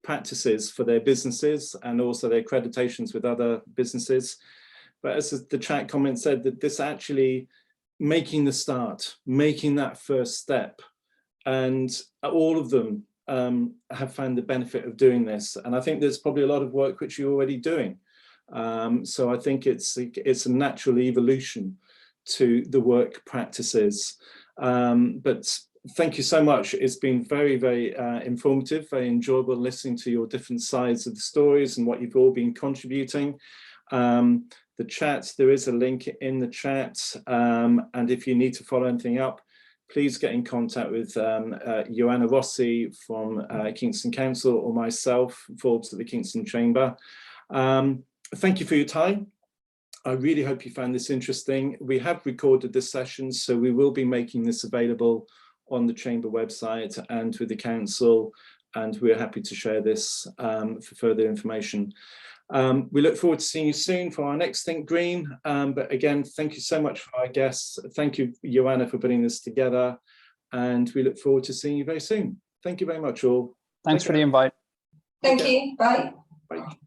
practices for their businesses and also their accreditations with other businesses. But as the chat comment said, that this actually making the start, making that first step, and all of them have found the benefit of doing this. And I think there's probably a lot of work which you're already doing. So I think it's a natural evolution to the work practices. But thank you so much. It's been very, very informative, very enjoyable listening to your different sides of the stories and what you've all been contributing. The chat, there is a link in the chat. And if you need to follow anything up, please get in contact with Joanna Rossi from Kingston Council or myself, Forbes at the Kingston Chamber. Thank you for your time. I really hope you found this interesting. We have recorded this session, so we will be making this available on the Chamber website and with the Council and we're happy to share this for further information. We look forward to seeing you soon for our next Think Green. But again, thank you so much for our guests. Thank you, Joanna, for putting this together. And we look forward to seeing you very soon. Thank you very much, all. Thanks for the invite. Thank you. Bye. Bye.